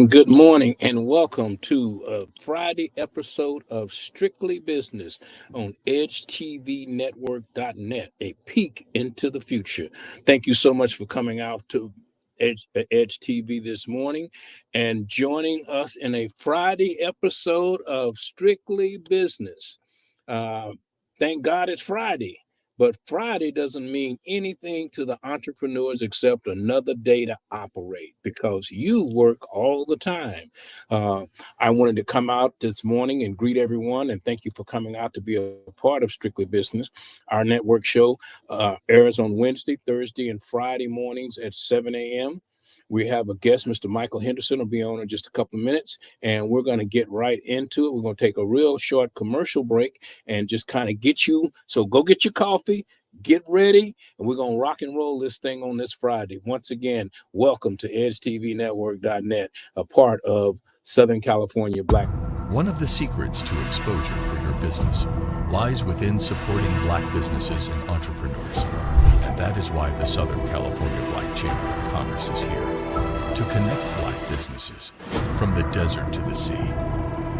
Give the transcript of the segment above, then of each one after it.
good morning, and welcome to a Friday episode of Strictly Business on EdgeTVNetwork.net, a peek into the future. Thank you so much for coming out to Edge TV this morning and joining us in a Friday episode of Strictly Business. Uh, thank God it's Friday. But Friday doesn't mean anything to the entrepreneurs except another day to operate because you work all the time. Uh, I wanted to come out this morning and greet everyone and thank you for coming out to be a part of Strictly Business. Our network show airs on Wednesday, Thursday, and Friday mornings at 7 a.m. We have a guest, Mr. Michael Henderson, will be on in just a couple of minutes, and we're going to get right into it. We're going to take a real short commercial break and just kind of get you. So go get your coffee, get ready, and we're going to rock and roll this thing on this Friday. Once again, welcome to EdgeTVNetwork.net, a part of Southern California Black. One of the secrets to exposure for your business lies within supporting Black businesses and entrepreneurs. And that is why the Southern California Black Chamber of Commerce is here to connect Black businesses from the desert to the sea.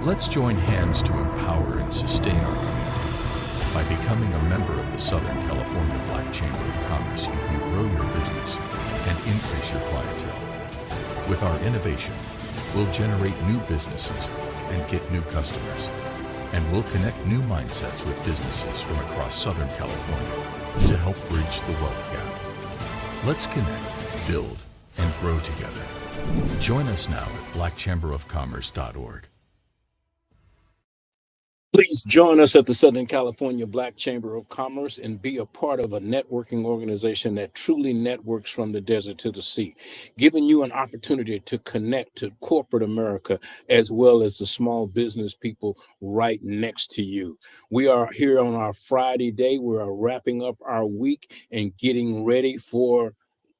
Let's join hands to empower and sustain our community. By becoming a member of the Southern California Black Chamber of Commerce, you can grow your business and increase your clientele. With our innovation, we'll generate new businesses and get new customers. And we'll connect new mindsets with businesses from across Southern California to help bridge the wealth gap. Let's connect, build, and grow together. Join us now at blackchamberofcommerce.org. Please join us at the Southern California Black Chamber of Commerce and be a part of a networking organization that truly networks from the desert to the sea, giving you an opportunity to connect to corporate America as well as the small business people right next to you. We are here on our Friday day. We are wrapping up our week and getting ready for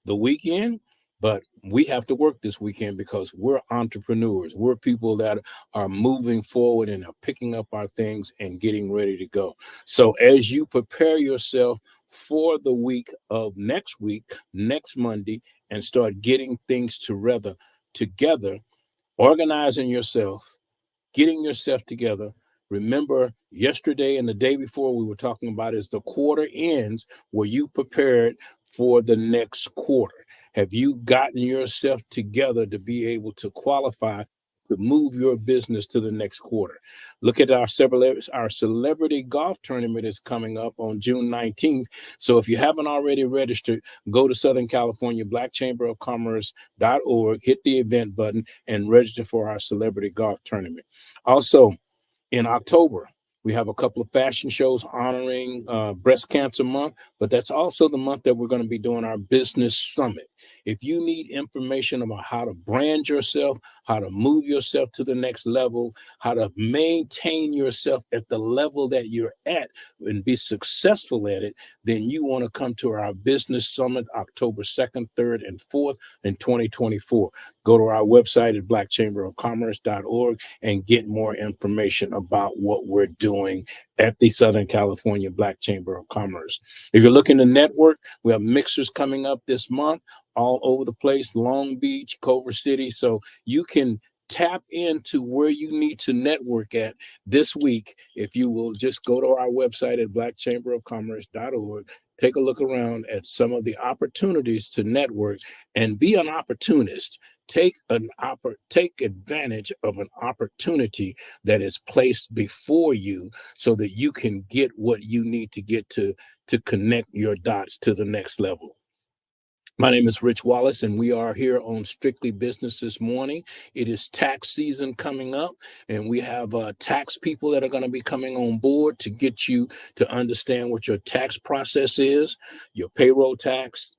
the weekend. But we have to work this weekend because we're entrepreneurs. We're people that are moving forward and are picking up our things and getting ready to go. So as you prepare yourself for the week of next week, next Monday, and start getting things together, organizing yourself, getting yourself together. Remember, yesterday and the day before we were talking about is the quarter ends where you prepared for the next quarter. Have you gotten yourself together to be able to qualify to move your business to the next quarter? Look at our celebrity golf tournament is coming up on June 19th. So if you haven't already registered, go to Southern California Black Chamber of Commerce.org, hit the event button, and register for our celebrity golf tournament. Also, in October, we have a couple of fashion shows honoring Breast Cancer Month, but that's also the month that we're going to be doing our business summit. If you need information about how to brand yourself, how to move yourself to the next level, how to maintain yourself at the level that you're at and be successful at it, then you want to come to our business summit October 2nd, 3rd, and 4th in 2024. Go to our website at blackchamberofcommerce.org and get more information about what we're doing at the Southern California Black Chamber of Commerce. If you're looking to network, we have mixers coming up this month all over the place, Long Beach, Culver City. So you can tap into where you need to network at this week. If you will just go to our website at blackchamberofcommerce.org, take a look around at some of the opportunities to network and be an opportunist. Take advantage of an opportunity that is placed before you so that you can get what you need to get to connect your dots to the next level. My name is Rich Wallace, and we are here on Strictly Business this morning. It is tax season coming up, and we have tax people that are going to be coming on board to get you to understand what your tax process is, your payroll tax,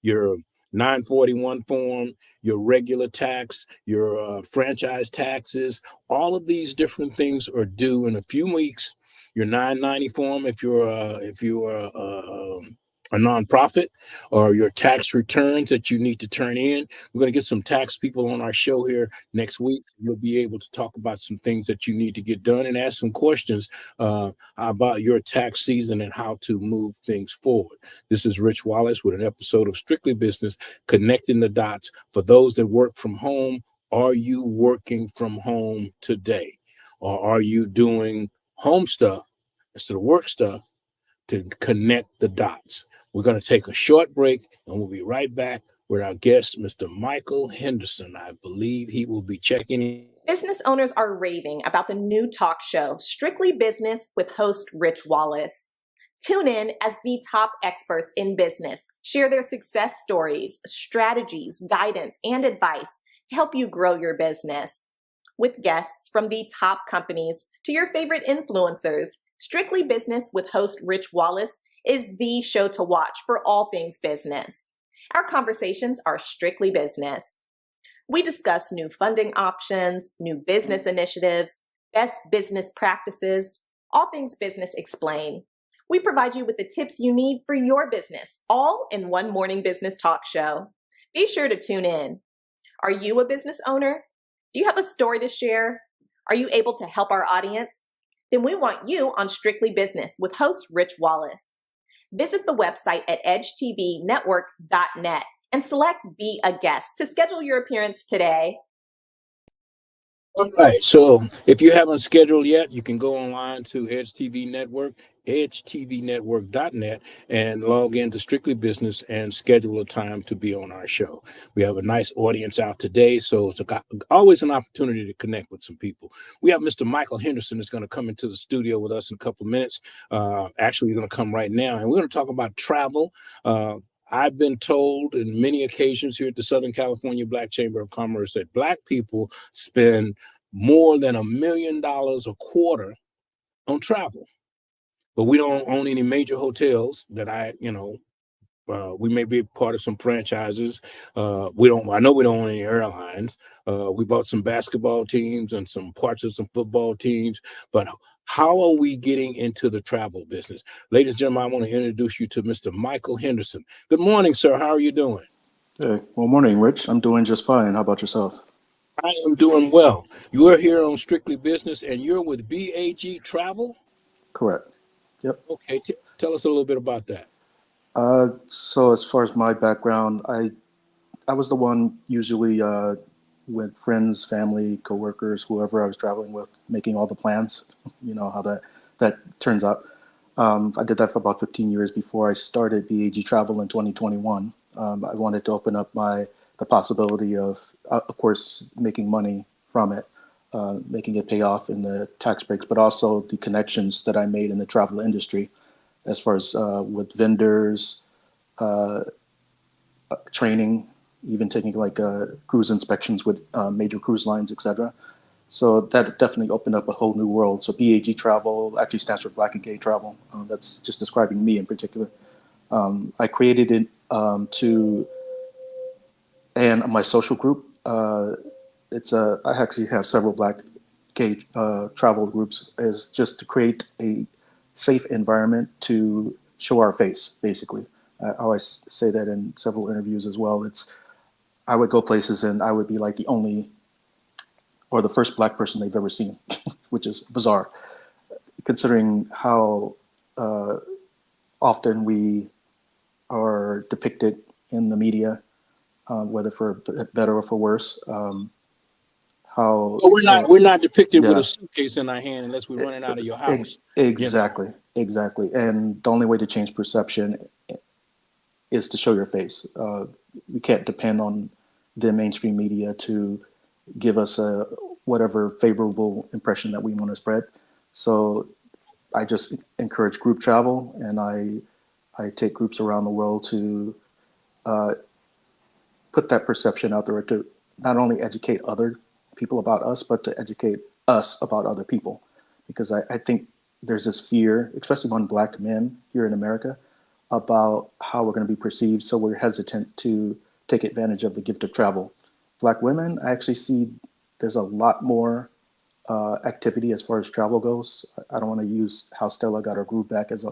your 941 form, your regular tax, your franchise taxes. All of these different things are due in a few weeks. Your 990 form, if you're a nonprofit, or your tax returns that you need to turn in. We're going to get some tax people on our show here next week. You'll be able to talk about some things that you need to get done and ask some questions about your tax season and how to move things forward. This is Rich Wallace with an episode of Strictly Business, connecting the dots for those that work from home Are you working from home today? Or are you doing home stuff instead of work stuff to connect the dots? We're going to take a short break and we'll be right back with our guest, Mr. Michael Henderson. I believe he will be checking in. Business owners are raving about the new talk show, Strictly Business with host Rich Wallace. Tune in as the top experts in business share their success stories, strategies, guidance, and advice to help you grow your business. With guests from the top companies to your favorite influencers, Strictly Business with host Rich Wallace is the show to watch for all things business. Our conversations are strictly business. We discuss new funding options, new business initiatives, best business practices, all things business explained. We provide you with the tips you need for your business, all in one morning business talk show. Be sure to tune in. Are you a business owner? Do you have a story to share? Are you able to help our audience? Then we want you on Strictly Business with host Rich Wallace. Visit the website at edgetvnetwork.net and select Be a Guest to schedule your appearance today. All right. So if you haven't scheduled yet, you can go online to Edge TV Network, edgetvnetwork.net, and log into Strictly Business and schedule a time to be on our show. We have a nice audience out today, so it's always an opportunity to connect with some people. We have Mr. Michael Henderson that's going to come into the studio with us in a couple of minutes. Actually, he's going to come right now, and we're going to talk about travel. I've been told in many occasions here at the Southern California Black Chamber of Commerce that Black people spend more than $1 million a quarter on travel. But we don't own any major hotels that we may be part of some franchises. I know we don't own any airlines. We bought some basketball teams and some parts of some football teams. But how are we getting into the travel business? Ladies and gentlemen, I want to introduce you to Mr. Michael Henderson. Good morning, sir. How are you doing? Hey, well, morning, Rich. I'm doing just fine. How about yourself? I am doing well. You are here on Strictly Business, and you're with BAG Travel? Correct. Yep. Okay, tell us a little bit about that. So as far as my background, I was the one usually with friends, family, coworkers, whoever I was traveling with, making all the plans. You know how that turns out. I did that for about 15 years before I started BAG Travel in 2021. I wanted to open up the possibility of course, making money from it, making it pay off in the tax breaks, but also the connections that I made in the travel industry, as far as with vendors, training, even taking like cruise inspections with major cruise lines, etc. So that definitely opened up a whole new world. So BAG Travel actually stands for Black and Gay Travel. That's just describing me in particular. I created it and my social group. I actually have several Black gay travel groups, is just to create a safe environment to show our face, basically. I always say that in several interviews as well. I would go places and I would be like the only or the first Black person they've ever seen, which is bizarre, considering how often we are depicted in the media, whether for better or for worse. We're not depicted with a suitcase in our hand unless we're running out of your house. Exactly. And the only way to change perception is to show your face. We can't depend on the mainstream media to give us whatever favorable impression that we want to spread. So I just encourage group travel, and I take groups around the world to put that perception out there, to not only educate other people about us, but to educate us about other people. Because I think there's this fear, especially among Black men here in America, about how we're going to be perceived. So we're hesitant to take advantage of the gift of travel. Black women, I actually see there's a lot more activity as far as travel goes. I don't want to use how Stella got her groove back as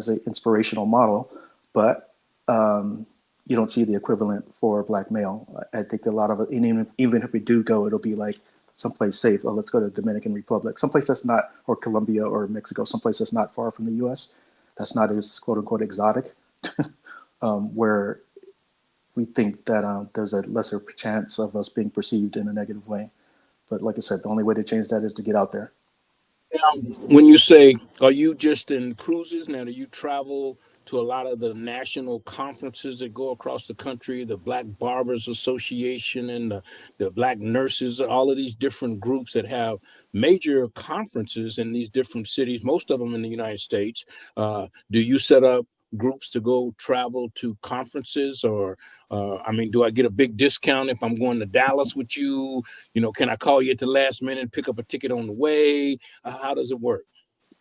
an inspirational model, but you don't see the equivalent for Black male. I think a lot of it, even if we do go, it'll be like someplace safe. Oh, let's go to Dominican Republic, someplace that's not, or Colombia or Mexico, someplace that's not far from the U.S. That's not as quote unquote exotic, where we think that there's a lesser chance of us being perceived in a negative way. But like I said, the only way to change that is to get out there. When you say, are you just in cruises now? Do you travel to a lot of the national conferences that go across the country, the Black Barbers Association and the Black Nurses, all of these different groups that have major conferences in these different cities, most of them in the United States? Do you set up groups to go travel to conferences, or I mean, do I get a big discount if I'm going to Dallas with you? You know, can I call you at the last minute, pick up a ticket on the way? How does it work?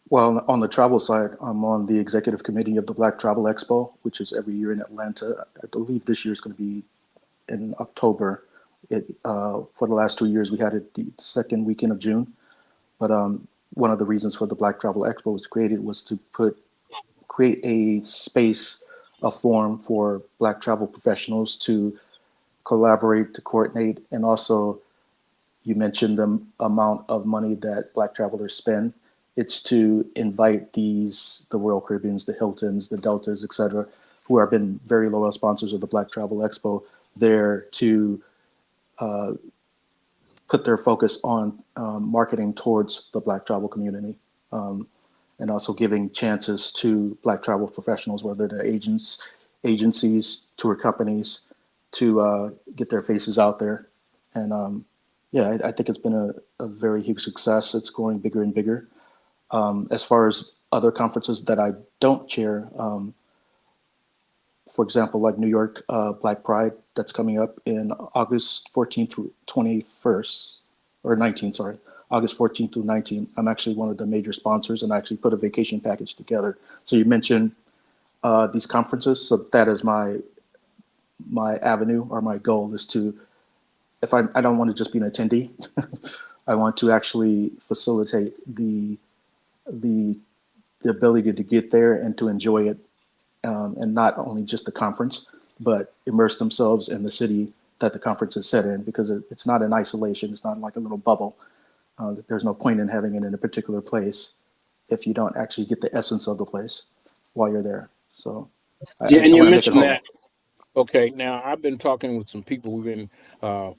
Well, on the travel side, I'm on the executive committee of the Black Travel Expo, which is every year in Atlanta. I believe this year is going to be in October. For the last 2 years, we had it the second weekend of June. But one of the reasons for the Black Travel Expo was created was to create a space, a forum for Black travel professionals to collaborate, to coordinate, and also you mentioned the amount of money that Black travelers spend. It's to invite the Royal Caribbeans, the Hiltons, the Deltas, et cetera, who have been very loyal sponsors of the Black Travel Expo, there to put their focus on marketing towards the Black travel community, and also giving chances to Black travel professionals, whether they're agencies, tour companies, to get their faces out there. And yeah, I think it's been a very huge success. It's growing bigger and bigger. As far as other conferences that I don't chair, for example, like New York Black Pride, that's coming up in August 14th through 21st, or 19th, sorry, August 14th through 19th. I'm actually one of the major sponsors, and I actually put a vacation package together. So you mentioned these conferences, so that is my avenue, or my goal is to, if I don't want to just be an attendee, I want to actually facilitate the ability to get there and to enjoy it, and not only just the conference, but immerse themselves in the city that the conference is set in, because it's not in isolation. It's not like a little bubble. There's no point in having it in a particular place if you don't actually get the essence of the place while you're there. So Yeah, and I you want to make it mentioned whole. that. Okay, now I've been talking with some people.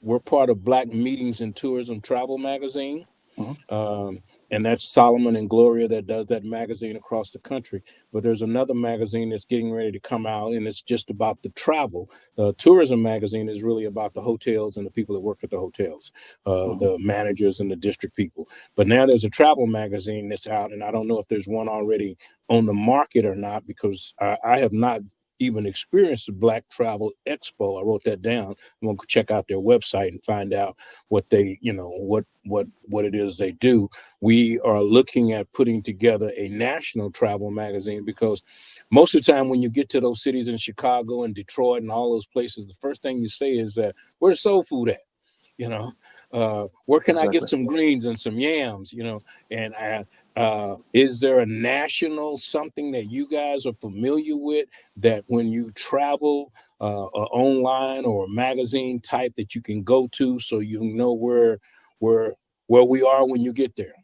We're part of Black Meetings and Tourism Travel Magazine. Mhm. And that's Solomon and Gloria that does that magazine across the country. But there's another magazine that's getting ready to come out, and it's just about the travel. The tourism magazine is really about the hotels and the people that work at the hotels, Mhm. the managers and the district people. But now there's a travel magazine that's out, and I don't know if there's one already on the market or not, because I have not even experienced the Black Travel Expo. I wrote that down. I'm gonna check out their website and find out what they, what it is they do. We are looking at putting together a national travel magazine, because most of the time when you get to those cities in Chicago and Detroit and all those places, the first thing you say is that, where's soul food at? you know where can I get Exactly. some greens and some yams? And is there a national something that you guys are familiar with, that when you travel, or online or a magazine type, that you can go to, so you know where where we are when you get there?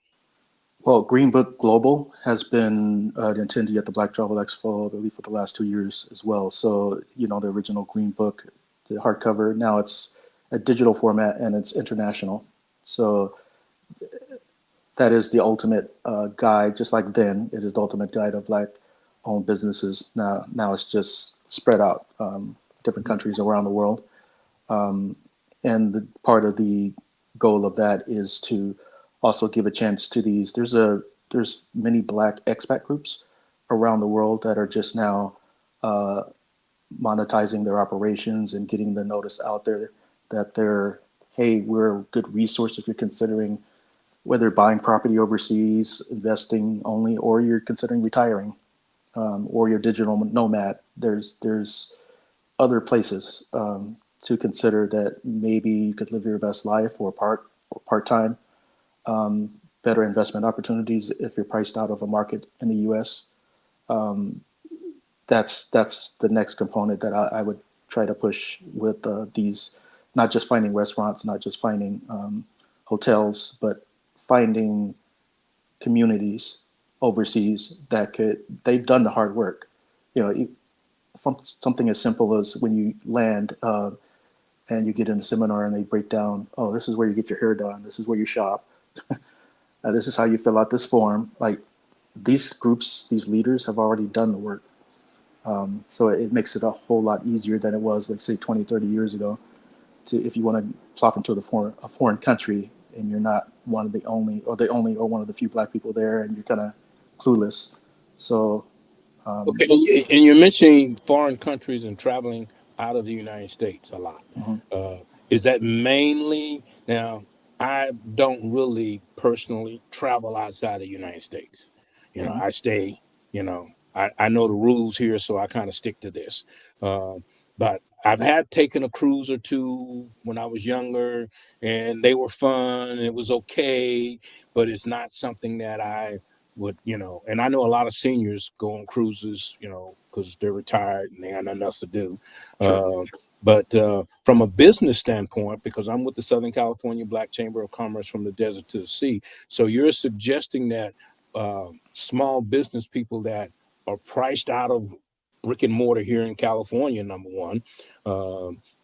Well, Green Book Global has been an attendee at the Black Travel Expo, I believe, for the last 2 years as well. So, the original Green Book, the hardcover, now it's a digital format and it's international. So that is the ultimate guide, just like then, it is the ultimate guide of Black-owned businesses. Now it's just spread out, different countries around the world. And part of the goal of that is to also give a chance to these. There's many Black expat groups around the world that are just now monetizing their operations and getting the notice out there that hey, we're a good resource if you're considering whether buying property overseas, investing only, or you're considering retiring, or you're digital nomad. There's other places to consider that maybe you could live your best life, or part time, better investment opportunities if you're priced out of a market in the U.S. That's the next component that I would try to push with these, not just finding restaurants, not just finding hotels, but finding communities overseas that they've done the hard work. You know, something as simple as when you land and you get in a seminar and they break down, oh, this is where you get your hair done, this is where you shop, this is how you fill out this form. Like these groups, these leaders have already done the work. So it makes it a whole lot easier than it was, like say 20, 30 years ago. If you want to plop into a foreign country and you're not one of the only or one of the few black people there, and you're kind of clueless. So Okay, and you're mentioning foreign countries and traveling out of the United States a lot. mhm, Is that mainly now? I don't really personally travel outside the United States. mhm. I stay. I know the rules here, so I kind of stick to this. Uh, but I've had taken a cruise or two when I was younger, and they were fun, and it was okay. But it's not something that I would, and I know a lot of seniors go on cruises, because they're retired and they got nothing else to do. Sure. Uh, but from a business standpoint, because I'm with the Southern California Black Chamber of Commerce from the desert to the sea, so you're suggesting that small business people that are priced out of brick and mortar here in California, number one,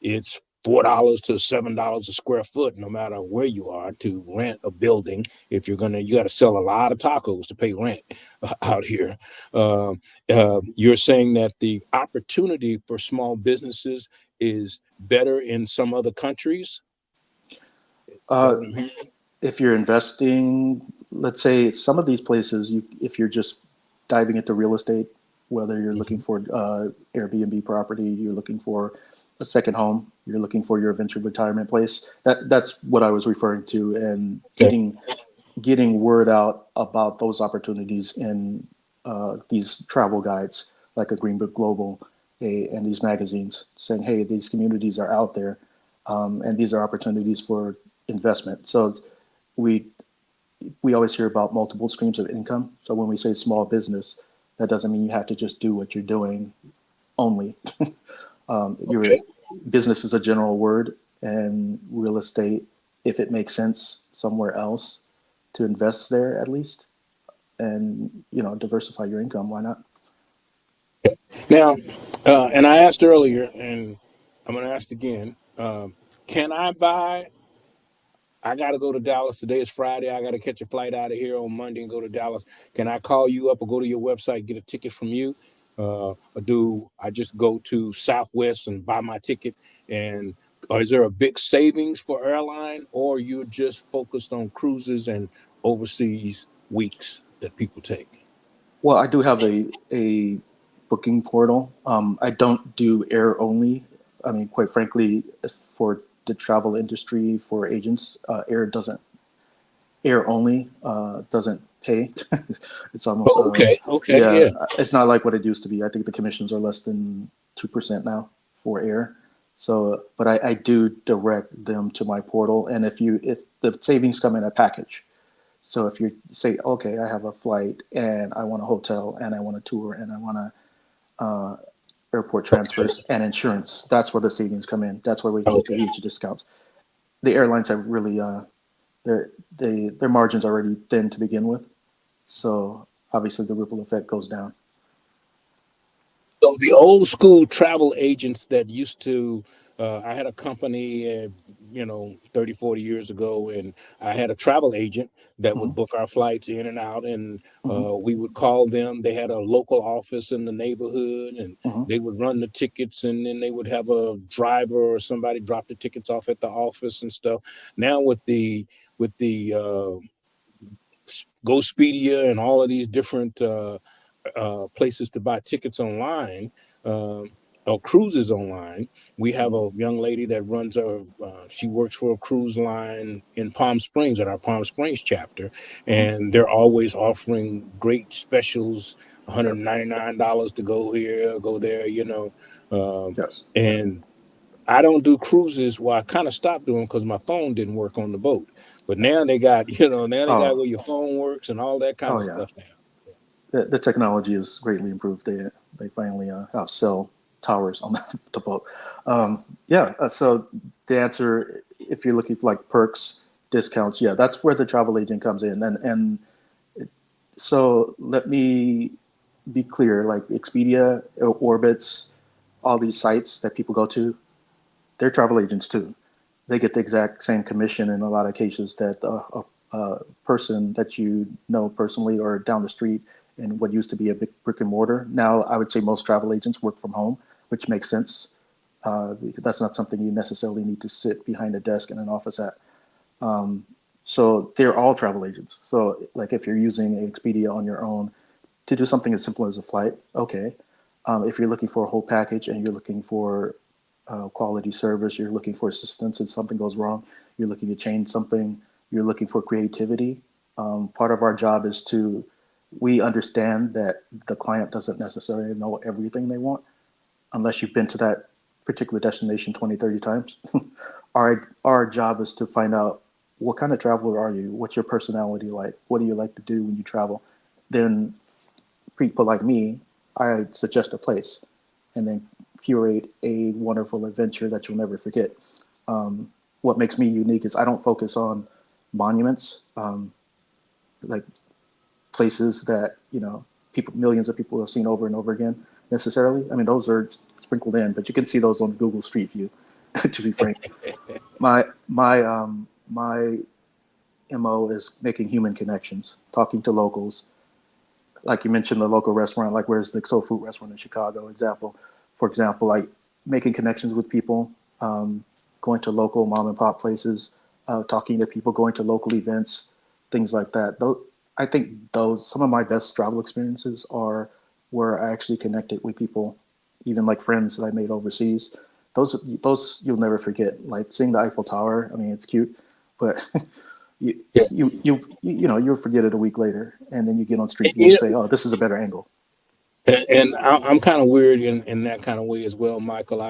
it's $4 to $7 a square foot, no matter where you are, to rent a building. If you got to sell a lot of tacos to pay rent out here. You're saying that the opportunity for small businesses is better in some other countries. Is that Uh, what I'm hearing? if you're investing, let's say some of these places, if you're just diving into real estate, whether you're looking Mhm. for Airbnb property, you're looking for a second home, you're looking for your eventual retirement place. That's what I was referring to, and Okay. getting word out about those opportunities in these travel guides like a Green Book Global and these magazines, saying, hey, these communities are out there, and these are opportunities for investment. So we we always hear about multiple streams of income. So when we say small business, that doesn't mean you have to just do what you're doing only. Your Okay. business is a general word, and real estate, if it makes sense somewhere else to invest there at least, and diversify your income, why not? Now, and I asked earlier, and I'm going to ask again. Can I buy? I got to go to Dallas. Today is Friday. I got to catch a flight out of here on Monday and go to Dallas. Can I call you up or go to your website, get a ticket from you? Or do I just go to Southwest and buy my ticket? Or is there a big savings for airline, or you're just focused on cruises and overseas weeks that people take? Well, I do have a booking portal. I don't do air only. I mean, quite frankly, for the travel industry, for agents, air only doesn't pay. It's almost Oh, okay. Okay. yeah, Yeah. it's not like what it used to be. I think the commissions are less than 2% now for air. So, but I do direct them to my portal, and if the savings come in a package, so if you say, okay, I have a flight and I want a hotel and I want a tour and I want airport transfers and insurance, that's where the savings come in. That's where we get the Okay. huge discounts. The airlines have really their margins are already thin to begin with, so obviously the ripple effect goes down. So the old school travel agents that used to, I had a company, 30, 40 years ago, and I had a travel agent that Hmm. would book our flights in and out, and Hmm. we would call them. They had a local office in the neighborhood, and Hmm. they would run the tickets, and then they would have a driver or somebody drop the tickets off at the office and stuff. Now with the Gospedia and all of these different places to buy tickets online, um, or cruises online. We have Hmm. a young lady that runs she works for a cruise line in Palm Springs at our Palm Springs chapter, Hmm. and they're always offering great specials, Yep. $199 to go here, go there, Yes. and I don't do cruises. Well, I kind of stopped doing because my phone didn't work on the boat. But now they got, now they got Oh. where your phone works and all that kind Oh of yeah. stuff now. The technology is greatly improved. They finally have cell towers on the boat. Yeah. So the answer, if you're looking for like perks, discounts, yeah, that's where the travel agent comes in. And so let me be clear, like Expedia, Orbitz, all these sites that people go to, they're travel agents too. They get the exact same commission in a lot of cases that a person that you know personally or down the street in what used to be a big brick and mortar. Now, I would say most travel agents work from home, which makes sense. That's not something you necessarily need to sit behind a desk in an office at. So they're all travel agents. So like if you're using Expedia on your own to do something as simple as a flight, okay. If you're looking for a whole package and you're looking for quality service, you're looking for assistance if something goes wrong, you're looking to change something, you're looking for creativity. Part of our job is we understand that the client doesn't necessarily know everything they want unless you've been to that particular destination 20, 30 times. Our job is to find out what kind of traveler are you? What's your personality like? What do you like to do when you travel? Then people like me, I suggest a place and then curate a wonderful adventure that you'll never forget. What makes me unique is I don't focus on monuments, like places that, millions of people have seen over and over again necessarily. I mean, those are sprinkled in, but you can see those on Google Street View, to be frank. My MO is making human connections, talking to locals. Like you mentioned, the local restaurant, like where's the soul food restaurant in Chicago for example, like making connections with people, going to local mom and pop places, talking to people, going to local events, things like that. I think some of my best travel experiences are where I actually connected with people, even like friends that I made overseas. Those you'll never forget. Like seeing the Eiffel Tower. I mean, it's cute, but Yeah. you'll forget it a week later, and then you get on Street View and You say, "Oh, this is a better angle." and I'm kind of weird in that kind of way as well, Michael.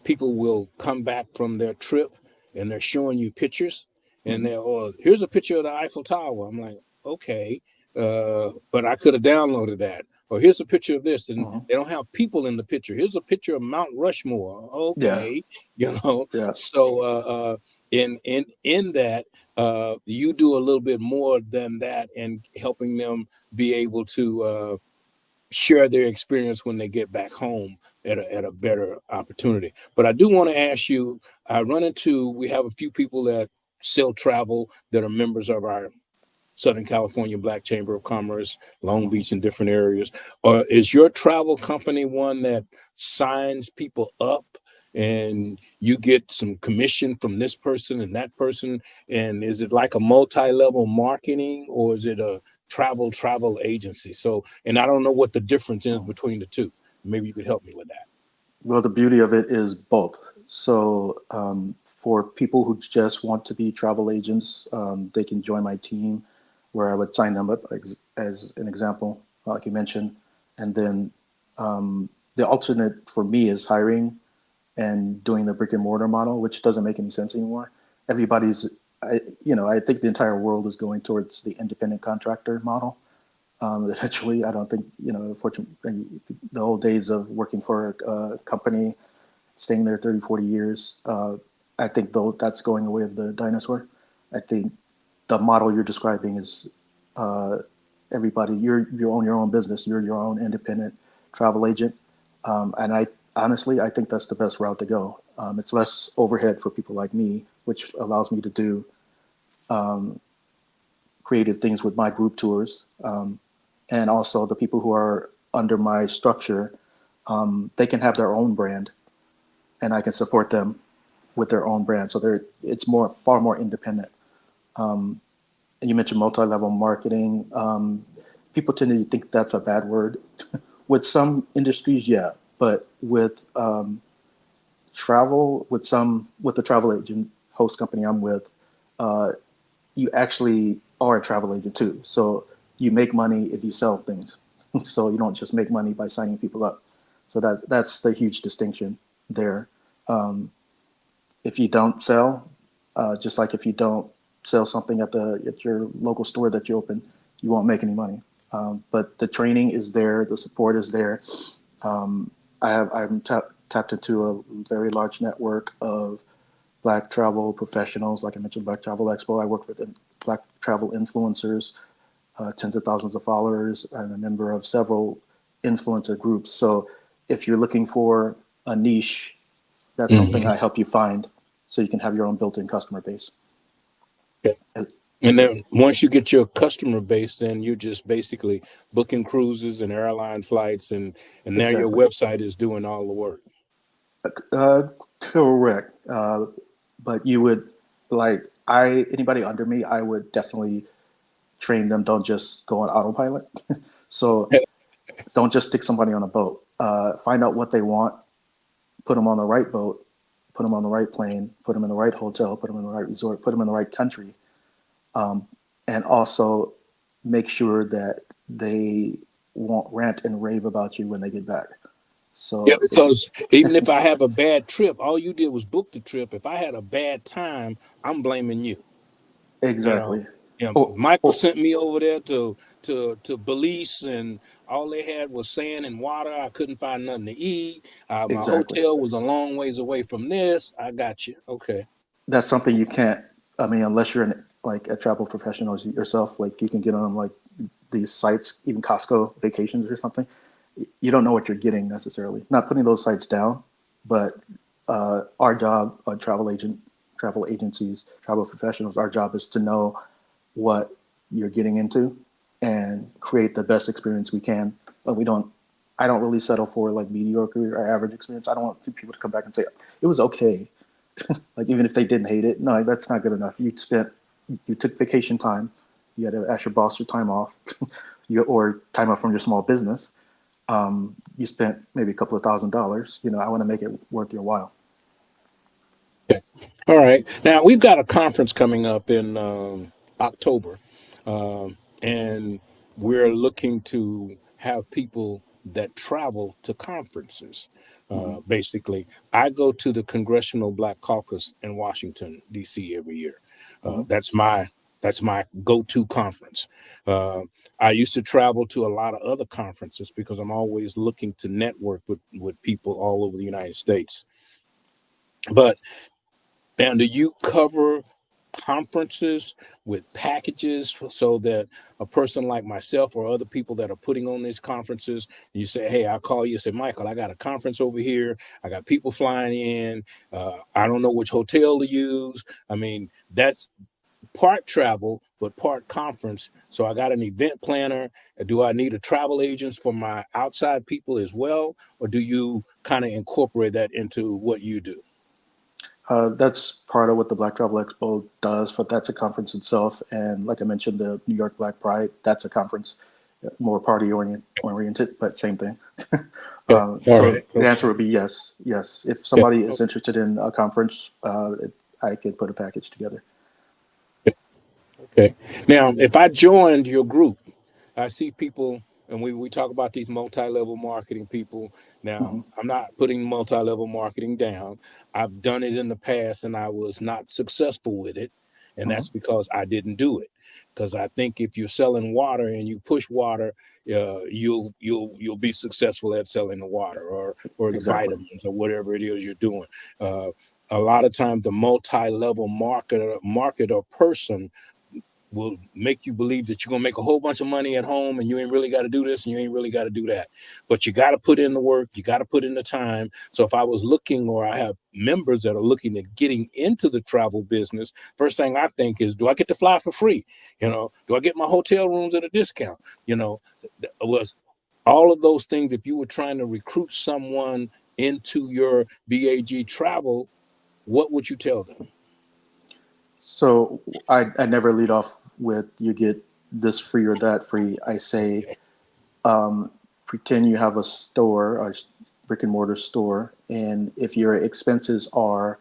People will come back from their trip and they're showing you pictures, and Hmm. they're, oh, here's a picture of the Eiffel Tower. I'm like, okay, but I could have downloaded that. Or here's a picture of this, and Hmm. they don't have people in the picture. Here's a picture of Mount Rushmore. Yeah, Okay, you know. yeah. So in that, you do a little bit more than that, and helping them be able to share their experience when they get back home at a better opportunity. But I do want to ask you, we have a few people that sell travel that are members of our Southern California Black Chamber of Commerce, Long Hmm. Beach, and different areas. Or is your travel company one that signs people up and you get some commission from this person and that person? And is it like a multi-level marketing, or is it a travel agency? So, and I don't know what the difference is between the two. Maybe you could help me with that. Well, the beauty of it is both. So, for people who just want to be travel agents, they can join my team, where I would sign them up as an example, like you mentioned, and then the alternate for me is hiring and doing the brick and mortar model, which doesn't make any sense anymore. Everybody's, I think the entire world is going towards the independent contractor model. Eventually, I don't think, fortunately, the old days of working for a company, staying there 30, 40 years, I think though that's going away of the dinosaur. I think the model you're describing is uh, everybody, you own your own business, you're your own independent travel agent. And I think that's the best route to go. It's less overhead for people like me, which allows me to do creative things with my group tours. And also the people who are under my structure, they can have their own brand and I can support them with their own brand. So it's far more independent. And you mentioned multi-level marketing. People tend to think that's a bad word. With some industries, yeah, but with travel, with the travel agent host company I'm with, you actually are a travel agent too. So you make money if you sell things. So you don't just make money by signing people up. So that's the huge distinction there. If you don't sell, just like if you don't sell something at your local store that you open, you won't make any money. But the training is there, the support is there. I'm tapped into a very large network of Black travel professionals. Like I mentioned, Black Travel Expo. I work with Black travel influencers, tens of thousands of followers, and a member of several influencer groups. So if you're looking for a niche, that's something I help you find so you can have your own built-in customer base. And then once you get your customer base, then you're just basically booking cruises and airline flights, and now your Exactly. website is doing all the work. Uh, Correct. But you would like anybody under me, I would definitely train them. Don't just go on autopilot. So don't just stick somebody on a boat. Find out what they want, put them on the right boat, put them on the right plane, put them in the right hotel, put them in the right resort, put them in the right country, and also make sure that they won't rant and rave about you when they get back. Yeah, So because even if I have a bad trip, all you did was book the trip. If I had a bad time, I'm blaming you. You know, exactly. Michael Oh, sent me over there to Belize, and all they had was sand and water. I couldn't find nothing to eat. My exactly. hotel was a long ways away from this. I got you. Okay. That's something you can't. I mean, unless you're like a travel professional yourself, like you can get on like these sites, even Costco vacations or something. You don't know what you're getting necessarily. Not putting those sites down, but our job, travel agencies, travel professionals, our job is to know what you're getting into and create the best experience we can. But we don't. I don't really settle for like mediocre or average experience. I don't want people to come back and say it was okay. Like even if they didn't hate it, no, that's not good enough. You took vacation time. You had to ask your boss for time off, or time off from your small business. You spent maybe a couple of $1,000. I want to make it worth your while. All right. Now we've got a conference coming up in October, and we're looking to have people that travel to conferences. Hmm. Basically, I go to the Congressional Black Caucus in Washington D.C. every year. Hmm. That's my go-to conference. Uh, I used to travel to a lot of other conferences because I'm always looking to network with people all over the United States. But now, do you cover conferences with packages so that a person like myself or other people that are putting on these conferences, you say, hey, I'll call you and say, Michael, I got a conference over here. I got people flying in. I don't know which hotel to use. I mean, that's part travel, but part conference. So I got an event planner. Do I need a travel agent for my outside people as well? Or do you kind of incorporate that into what you do? That's part of what the Black Travel Expo does, but that's a conference itself. And like I mentioned, the New York Black Pride, that's a conference, more oriented, but same thing. Okay. All So right. the Okay. answer would be yes, yes. If Yeah. somebody is interested in a conference, I could put a package together. Okay. Now, if I joined your group, I see people, and we talk about these multi-level marketing people. Now, Hmm. I'm not putting multi-level marketing down. I've done it in the past, and I was not successful with it, and Hmm. that's because I didn't do it. Because I think if you're selling water and you push water, you'll be successful at selling the water or the Exactly. vitamins or whatever it is you're doing. Uh, a lot of times, the multi-level marketer person will make you believe that you're going to make a whole bunch of money at home and you ain't really got to do this and you ain't really got to do that. But you got to put in the work, you got to put in the time. So if I was looking, or I have members that are looking at getting into the travel business, first thing I think is, do I get to fly for free? Do I get my hotel rooms at a discount? Was all of those things, if you were trying to recruit someone into your BAG travel, what would you tell them? So I never lead off with you get this free or that free. I say, pretend you have a store, a brick and mortar store, and if your expenses are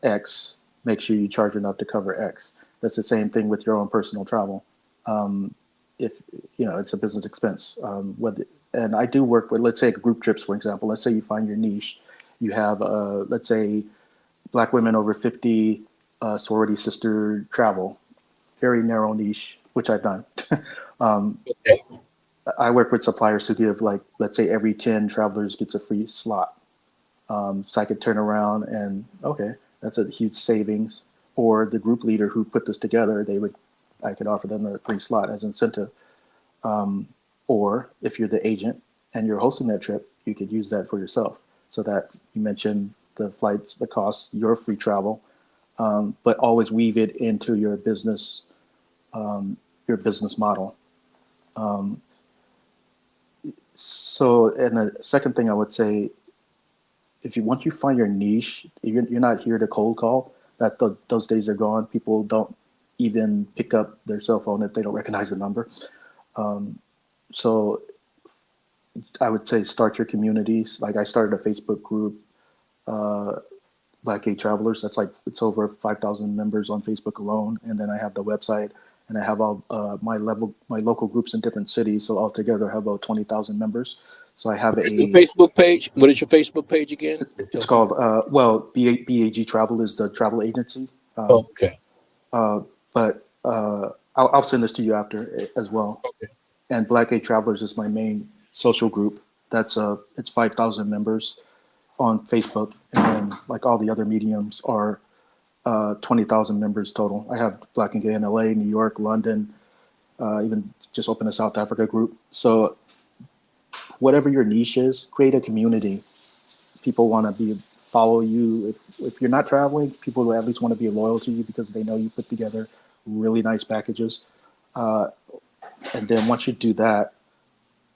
X, make sure you charge enough to cover X. That's the same thing with your own personal travel. If it's a business expense, and I do work with, let's say, group trips, for example. Let's say you find your niche. You have, let's say, Black women over 50 sorority sister travel, very narrow niche, which I've done. Okay. I work with suppliers who give, like, let's say every 10 travelers gets a free slot. So I could turn around and, okay, that's a huge savings. Or the group leader who put this together, I could offer them a free slot as incentive. Or if you're the agent and you're hosting that trip, you could use that for yourself. so that you mentioned the flights, the costs, your free travel, but always weave it into your business model. So, and the second thing I would say, if you once you find your niche, you're not here to cold call. Those days are gone. People don't even pick up their cell phone if they don't recognize the number. So I would say start your communities. Like I started a Facebook group, Black Gay Travelers. It's over 5,000 members on Facebook alone. And then I have the website, and I have all my local groups in different cities. So altogether I have about 20,000 members. So I have What's the Facebook page? What is your Facebook page again? it's called, BAG Travel is the travel agency. Okay. But I'll send this to you after as well. Okay. And Black Gay Travelers is my main social group. It's 5,000 members on Facebook, and then like all the other mediums are 20,000 members total. I have Black and Gay in LA, New York, London, even just opened a South Africa group. So whatever your niche is, create a community. People want to follow you. If you're not traveling, people will at least want to be loyal to you because they know you put together really nice packages. And then once you do that,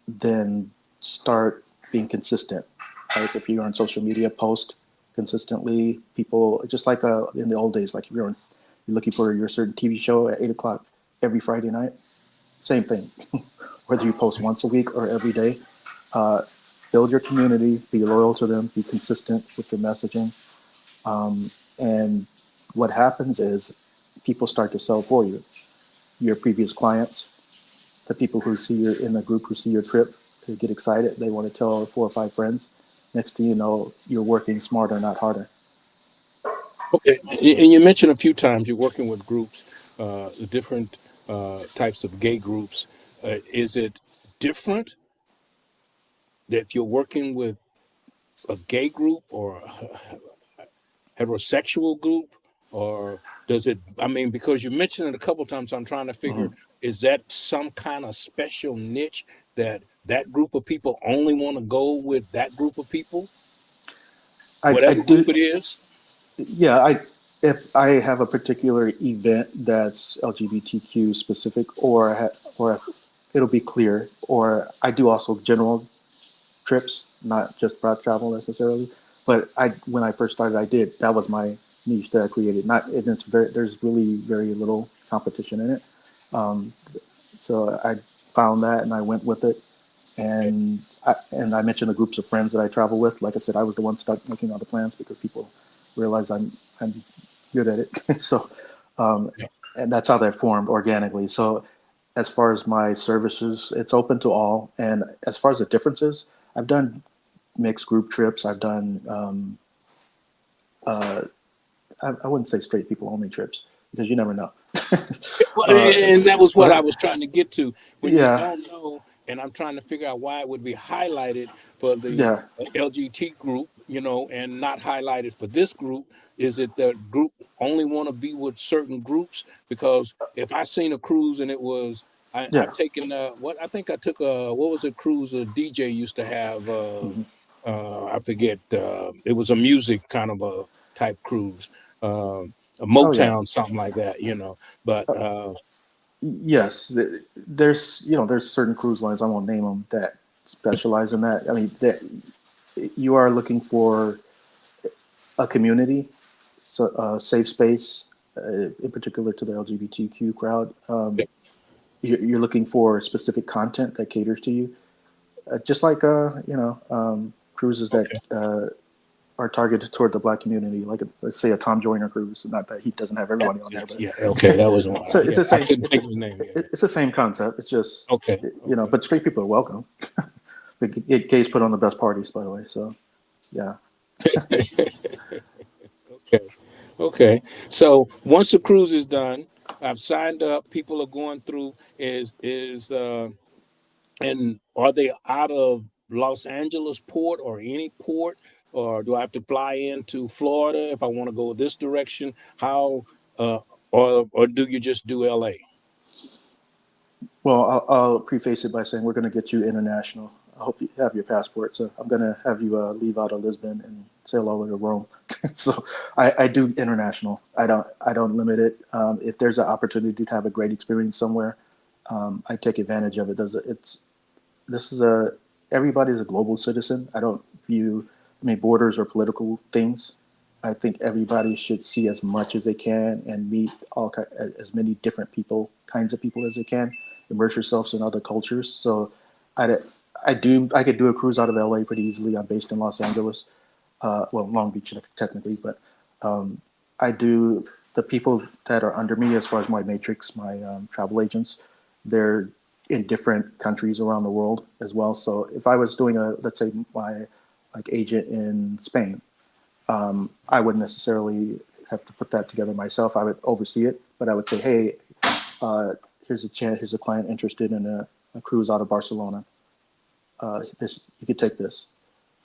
then start being consistent. Like if you're on social media, post consistently. People just like in the old days, like if you're looking for your certain TV show at 8:00 every Friday night, same thing. Whether you post once a week or every day, build your community, be loyal to them, be consistent with your messaging. And what happens is people start to sell for you. Your previous clients, the people who see you in the group, who see your trip, they get excited. They want to tell 4 or 5 friends. Next thing you know, you're working smarter, not harder. Okay. And you mentioned a few times you're working with groups, different types of gay groups. Is it different that if you're working with a gay group or a heterosexual group, or does it? I mean, because you mentioned it a couple times, I'm trying to figure: is that some kind of special niche that group of people only want to go with that group of people, I whatever do, group it is? yeah. If I have a particular event that's LGBTQ specific, or it'll be clear. Or I do also general trips, not just broad travel necessarily. But when I first started, that was my niche that I created. Not, and there's really very little competition in it. Um, so I found that and I went with it. And I mentioned the groups of friends that I travel with. Like I said, I was the one stuck making all the plans because people realize I'm good at it. So, and that's how that formed organically. So, as far as my services, it's open to all. And as far as the differences, I've done mixed group trips. I've done I wouldn't say straight people only trips because you never know. Well, uh, and that was what I but was trying to get to. When you yeah, don't know, and I'm trying to figure out why it would be highlighted for the yeah, LGBT group, and not highlighted for this group. Is it that group only want to be with certain groups? Because if I seen a cruise and it was, yeah. I've taken what I think I took what was a cruise a DJ used to have? Mhm. I forget. It was a music kind of a type cruise, a Oh yeah. Motown, something like that. But Yes, there's certain cruise lines, I won't name them, that specialize in that. I mean, that you are looking for a community, so a safe space, in particular to the LGBTQ crowd. You're looking for specific content that caters to you, just like cruises that okay, are targeted toward the Black community. Like let's say a Tom Joyner cruise. Not that he doesn't have everybody on there, yes, but yeah, okay, that was one. so it's Yeah, the I same. couldn't think of the name. Yeah, It's the same concept. It's just okay, okay, but straight people are welcome. But gays put on the best parties, by the way. So yeah. okay, okay. So once the cruise is done, I've signed up. People are going through. And are they out of Los Angeles port or any port, or do I have to fly into Florida if I want to go this direction? How, uh, or do you just do LA? Well, I'll preface it by saying we're going to get you international. I hope you have your passport. So I'm gonna have you leave out of Lisbon and sail over to Rome. So I do international. I don't limit it. If there's an opportunity to have a great experience somewhere, I take advantage of it. This is a everybody's a global citizen. I don't view, I mean, borders or political things. I think everybody should see as much as they can and meet as many different kinds of people as they can. Immerse yourselves in other cultures. So, I I could do a cruise out of LA pretty easily. I'm based in Los Angeles, well, Long Beach technically, but I do the people that are under me as far as my matrix, my travel agents, they're in different countries around the world as well. So if I was doing let's say my like agent in Spain, I wouldn't necessarily have to put that together myself. I would oversee it, but I would say, hey, here's a client interested in a cruise out of Barcelona. This you could take this,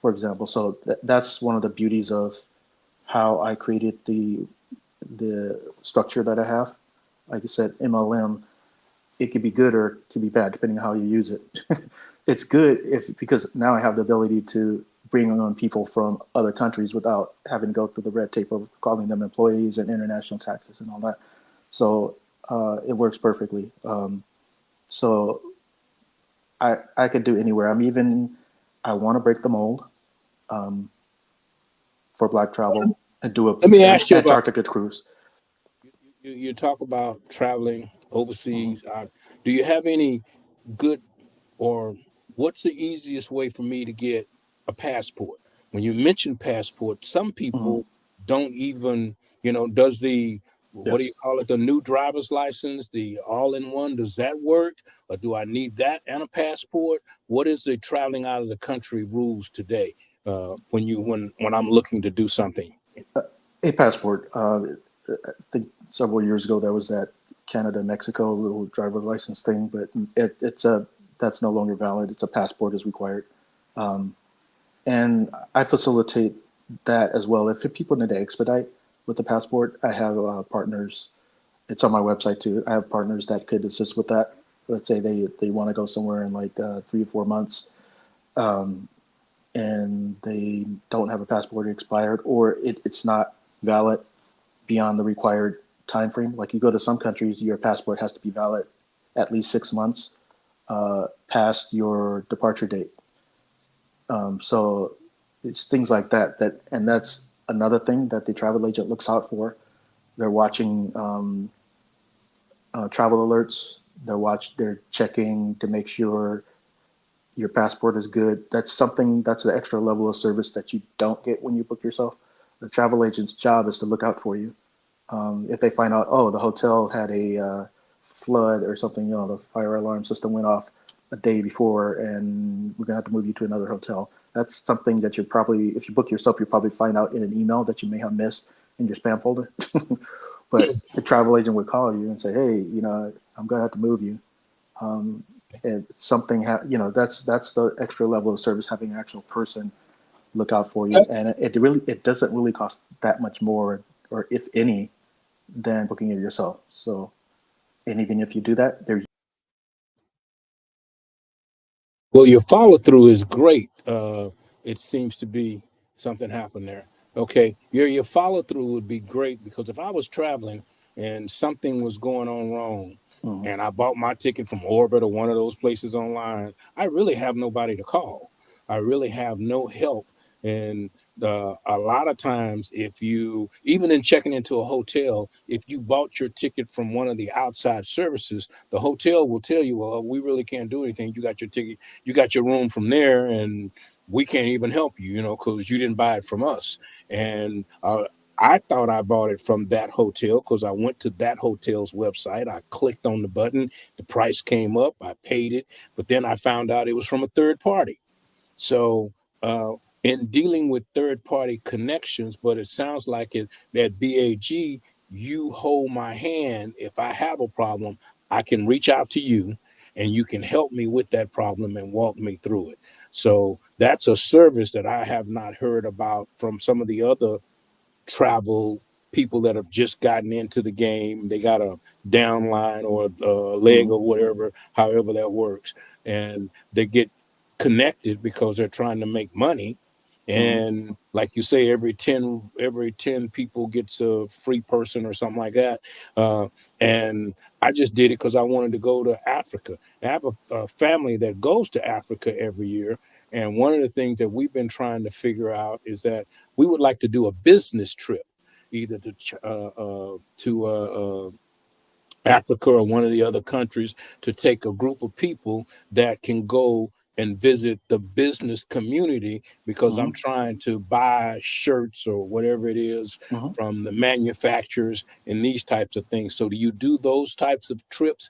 for example. So that's one of the beauties of how I created the structure that I have. Like I said, MLM, it could be good or it could be bad depending on how you use it. It's good because now I have the ability to bring on people from other countries without having to go through the red tape of calling them employees and international taxes and all that. So it works perfectly. So I could do anywhere. I want to break the mold for Black travel and do Let me an ask you about Antarctica cruise. you talk about traveling Mhm. overseas. Do you have any good or what's the easiest way for me to get a passport? When you mention passport, some Mhm. people don't even, does the Yeah. what do you call it, the new driver's license, the all-in-one, does that work? Or do I need that and a passport? What is the traveling out of the country rules today when I'm looking to do something? A passport. I think several years ago there was that Canada Mexico little driver license thing, but that's no longer valid. It's a passport is required, and I facilitate that as well. If people need to expedite with the passport, I have partners. It's on my website too. I have partners that could assist with that. Let's say they want to go somewhere in like 3 or 4 months, and they don't have a passport expired, or it's not valid beyond the required time frame. Like you go to some countries, your passport has to be valid at least 6 months past your departure date. So it's things like that. And that's another thing that the travel agent looks out for. They're watching travel alerts. They're checking to make sure your passport is good. That's an extra level of service that you don't get when you book yourself. The travel agent's job is to look out for you. If they find out, oh, the hotel had a flood or something, the fire alarm system went off a day before, and we're gonna have to move you to another hotel. That's something that if you book yourself, you'll probably find out in an email that you may have missed in your spam folder. But the travel agent would call you and say, hey, I'm gonna have to move you. And that's the extra level of service, having an actual person look out for you, and it doesn't really cost that much more, or if any, than booking it yourself. So, and even if you do that, there's Well, your follow through is great. It seems to be something happened there. Okay, your follow through would be great because if I was traveling and something was going on wrong, mhm, and I bought my ticket from Orbit or one of those places online, I really have nobody to call. I really have no help. And a lot of times, if you even in checking into a hotel, if you bought your ticket from one of the outside services, the hotel will tell you, "Well, we really can't do anything. You got your ticket, you got your room from there, and we can't even help you, because you didn't buy it from us." And I thought I bought it from that hotel because I went to that hotel's website. I clicked on the button, the price came up, I paid it, but then I found out it was from a third party. So, in dealing with third party connections, but it sounds like it at BAG, you hold my hand. If I have a problem, I can reach out to you and you can help me with that problem and walk me through it. So that's a service that I have not heard about from some of the other travel people that have just gotten into the game. They got a downline or a leg mhm. or whatever, however that works. And they get connected because they're trying to make money. And like you say, every 10 people gets a free person or something like that. And I just did it because I wanted to go to Africa. I have a family that goes to Africa every year. And one of the things that we've been trying to figure out is that we would like to do a business trip, either to Africa or one of the other countries, to take a group of people that can go and visit the business community, because I'm Mm-hmm. trying to buy shirts or whatever it is Mm-hmm. from the manufacturers and these types of things. So do you do those types of trips,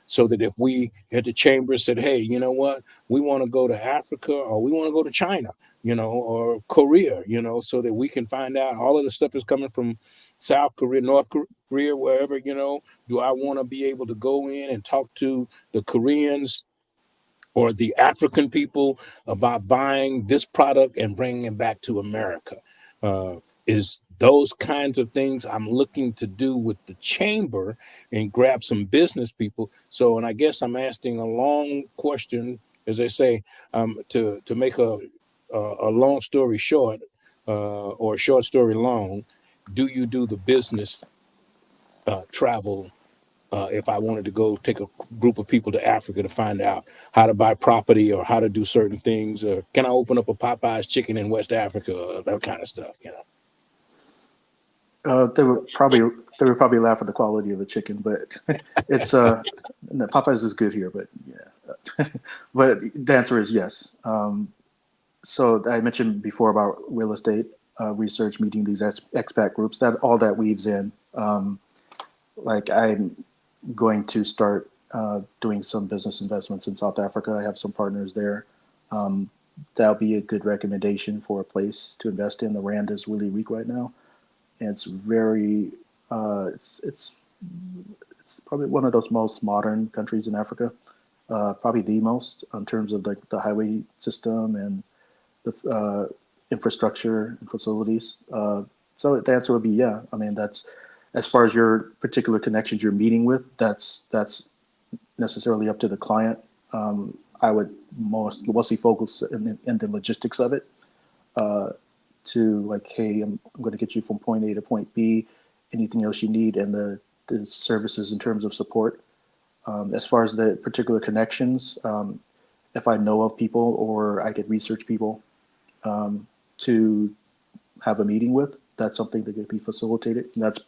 so that if we at the chamber said, hey, you know what, we want to go to Africa, or we want to go to China, or Korea, so that we can find out all of the stuff is coming from South Korea, North Korea, wherever, do I want to be able to go in and talk to the Koreans or the African people about buying this product and bringing it back to America? Is those kinds of things I'm looking to do with the chamber and grab some business people. So, and I guess I'm asking a long question, as they say, to make a long story short, or a short story long. Do you do the business travel? If I wanted to go take a group of people to Africa to find out how to buy property or how to do certain things, or can I open up a Popeye's chicken in West Africa, or that kind of stuff. They would probably laugh at the quality of the chicken, but it's no, Popeyes is good here, but yeah. But the answer is yes. So I mentioned before about real estate research, meeting these expat groups. That all that weaves in. Like I'm going to start doing some business investments in South Africa. I have some partners there. That'll be a good recommendation for a place to invest in. The rand is really weak right now, and it's very it's probably one of those most modern countries in Africa. Probably the most in terms of the highway system and the infrastructure and facilities. So the answer would be yeah. I mean, that's as far as your particular connections you're meeting with. That's necessarily up to the client. I would mostly focus in the logistics of it. To like, hey, I'm going to get you from point A to point B. Anything else you need, and the services in terms of support. As far as the particular connections, if I know of people or I could research people to have a meeting with, that's something that could be facilitated. And that's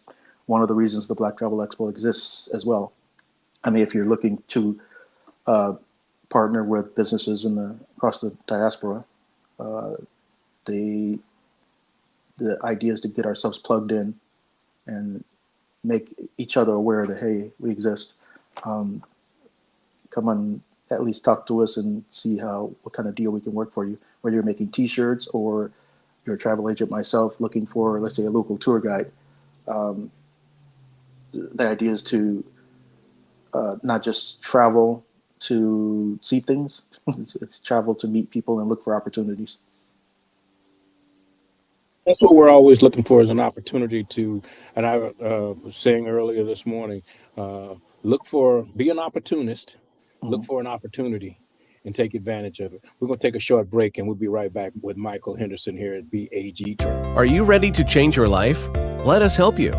one of the reasons the Black Travel Expo exists as well. I mean, if you're looking to partner with businesses across the diaspora, the idea is to get ourselves plugged in and make each other aware that, hey, we exist. Come on, at least talk to us and see what kind of deal we can work for you. Whether you're making T-shirts or you're a travel agent myself looking for, let's say, a local tour guide. The idea is to not just travel to see things, it's travel to meet people and look for opportunities. That's what we're always looking for, is an opportunity to, and I was saying earlier this morning, be an opportunist, look Mhm. for an opportunity and take advantage of it. We're going to take a short break and we'll be right back with Michael Henderson here at BAG Travel. Are you ready to change your life? Let us help you.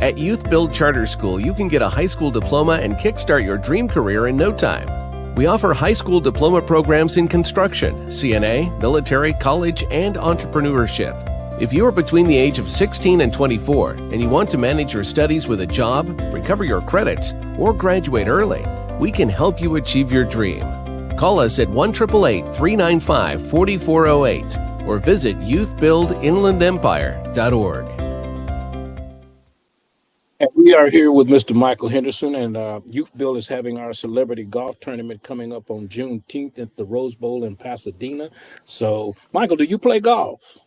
At Youth Build Charter School, you can get a high school diploma and kickstart your dream career in no time. We offer high school diploma programs in construction, CNA, military, college, and entrepreneurship. If you are between the age of 16 and 24 and you want to manage your studies with a job, recover your credits, or graduate early, we can help you achieve your dream. Call us at 1-888-395-4408 or visit youthbuildinlandempire.org. And we are here with Mr. Michael Henderson, and Youth Build is having our celebrity golf tournament coming up on Juneteenth at the Rose Bowl in Pasadena. So, Michael, do you play golf?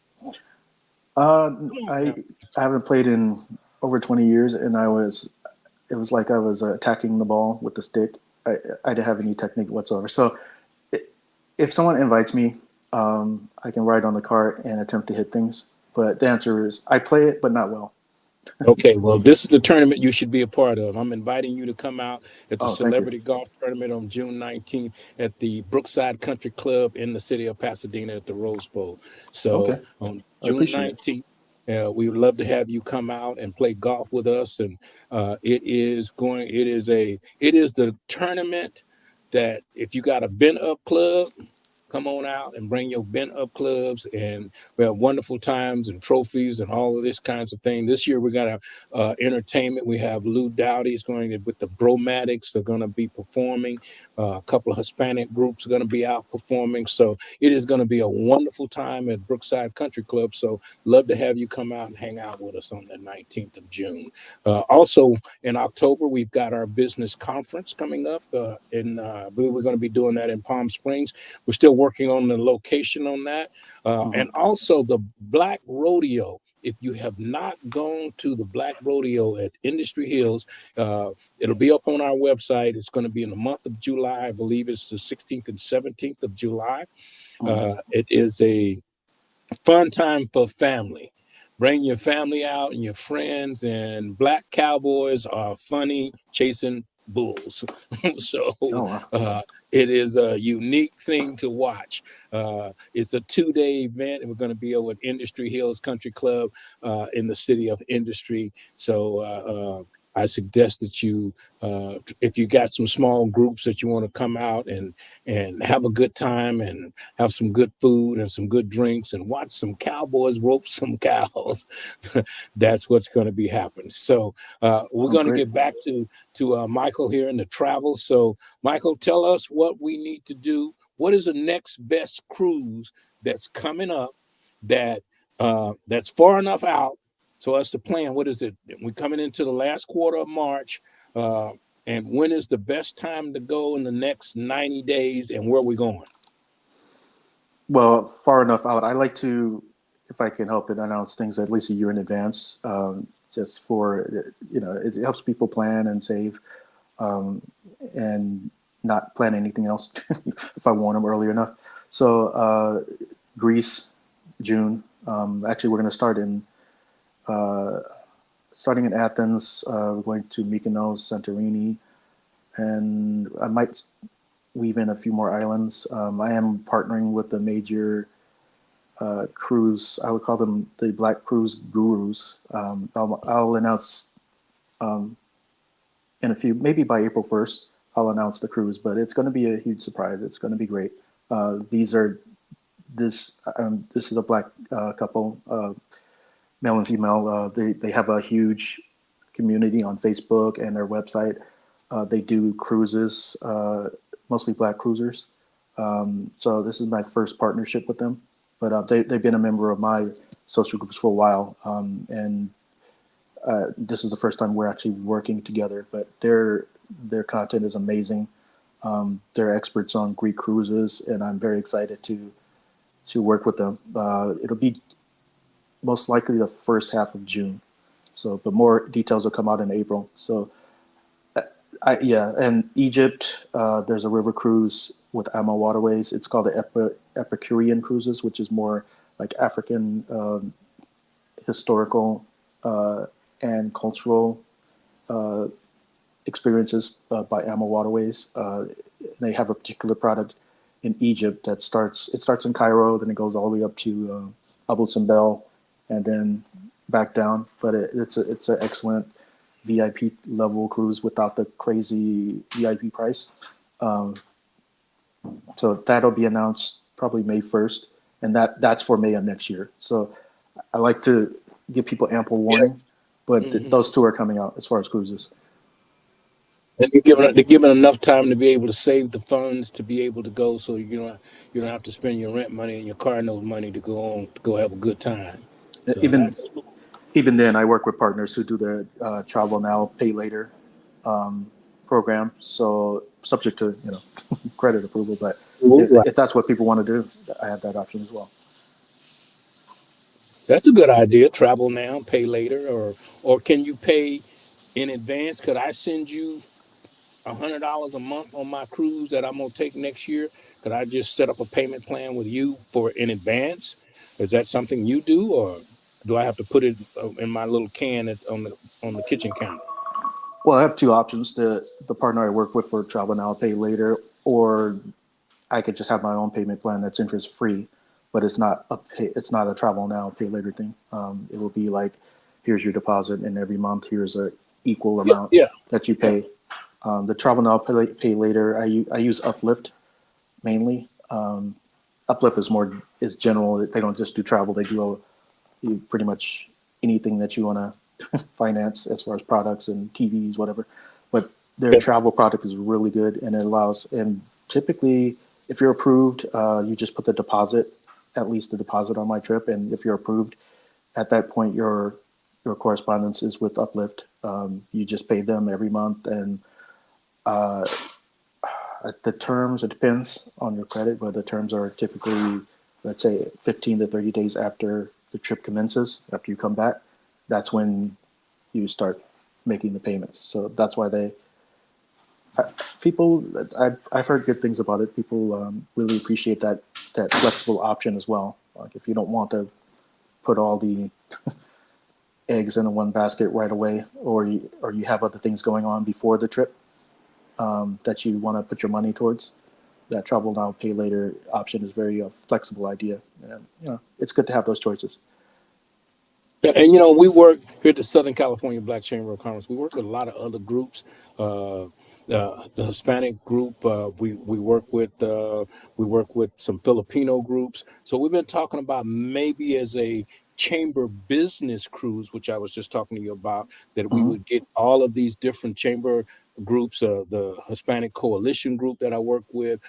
I haven't played in over 20 years, and it was like I was attacking the ball with the stick. I didn't have any technique whatsoever. So if someone invites me, I can ride on the cart and attempt to hit things. But the answer is I play it, but not well. Okay, well, this is the tournament you should be a part of. I'm inviting you to come out at the Oh, thank you. Celebrity Golf Tournament on June 19th at the Brookside Country Club in the city of Pasadena at the Rose Bowl. So Okay, on I June appreciate it. 19th, we would love to have you come out and play golf with us. And it is the tournament that if you got a bent up club, come on out and bring your bent up clubs, and we have wonderful times and trophies and all of this kinds of thing. This year we got entertainment. We have Lou Dowdy's going to, with the Bromatics. They're going to be performing. A couple of Hispanic groups are going to be out performing. So it is going to be a wonderful time at Brookside Country Club. So love to have you come out and hang out with us on the 19th of June. Also in October, we've got our business conference coming up. I believe we're going to be doing that in Palm Springs. We're still working on the location on that. Hmm. And also the Black Rodeo. If you have not gone to the Black Rodeo at Industry Hills, it'll be up on our website. It's going to be in the month of July. I believe it's the 16th and 17th of July. It is a fun time for family. Bring your family out and your friends, and black cowboys are funny chasing bulls. So Oh, wow. it is a unique thing to watch. It's a 2-day event, and we're going to be over at Industry Hills Country Club in the city of Industry. So I suggest that if you got some small groups that you want to come out and have a good time and have some good food and some good drinks and watch some cowboys rope some cows, that's what's going to be happening. So we're Sounds going to great. get back to Michael here in the travel. So Michael, tell us what we need to do. What is the next best cruise that's coming up that's far enough out so us to plan? What is it? We're coming into the last quarter of March. And when is the best time to go in the next 90 days, and where are we going? Well, far enough out. I like to, if I can help it, announce things at least a year in advance, just for, it helps people plan and save, and not plan anything else if I want them early enough. So Greece, June. Actually, we're going to starting in Athens. We're going to Mykonos, Santorini, and I might weave in a few more islands. I am partnering with a major cruise. I would call them the Black Cruise Gurus. I'll announce in a few, maybe by April 1st, I'll announce the cruise, but it's going to be a huge surprise. It's going to be great. This is a Black couple, male and female. They have a huge community on Facebook and their website. They do cruises, mostly Black cruisers. So this is my first partnership with them, but they've been a member of my social groups for a while, and this is the first time we're actually working together. But their content is amazing. They're experts on Greek cruises, and I'm very excited to work with them. It'll be most likely the first half of June. So, but more details will come out in April. So, and Egypt, there's a river cruise with AMA Waterways. It's called the Epicurean Cruises, which is more like African historical and cultural experiences by AMA Waterways. They have a particular product in Egypt that starts in Cairo, then it goes all the way up to Abu Simbel, and then back down. But it's an excellent VIP level cruise without the crazy VIP price. So that'll be announced probably May 1st, and that's for May of next year. So I like to give people ample warning, but those two are coming out as far as cruises. And they're given enough time to be able to save the funds to be able to go, so you don't have to spend your rent money and your car note money to go have a good time. So Even that's even then, I work with partners who do the Travel Now, Pay Later program. So subject to credit approval, but right. if that's what people want to do, I have that option as well. That's a good idea. Travel now, pay later, or can you pay in advance? Could I send you $100 a month on my cruise that I'm gonna take next year? Could I just set up a payment plan with you for in advance? Is that something you do, or? do I have to put it in my little can on the kitchen counter? Well, I have two options. The partner I work with for Travel Now Pay Later, or I could just have my own payment plan that's interest free, but it's not a Travel Now Pay Later thing. It will be like, here's your deposit, and every month here's a equal Yeah, amount yeah. that you pay. The Travel Now Pay Later, I use Uplift mainly. Uplift is general. They don't just do travel. They do pretty much anything that you want to finance as far as products and TVs, whatever. But their Okay. travel product is really good, and it allows. And typically, if you're approved, you just put the deposit, at least the deposit on my trip, and if you're approved, at that point your correspondence is with Uplift. You just pay them every month, and the terms, it depends on your credit, but the terms are typically, let's say, 15 to 30 days after the trip commences, after you come back. That's when you start making the payments. So that's why people, I've heard good things about it. People really appreciate that flexible option as well. Like if you don't want to put all the eggs in one basket right away, or you have other things going on before the trip that you want to put your money towards, that Travel Now Pay Later option is very flexible idea, and it's good to have those choices. And we work here at the Southern California Black Chamber of Commerce. We work with a lot of other groups. The Hispanic group we work with some Filipino groups. So we've been talking about maybe as a chamber business cruise, which I was just talking to you about, that we Hmm. would get all of these different chamber groups, the Hispanic Coalition group that I work with,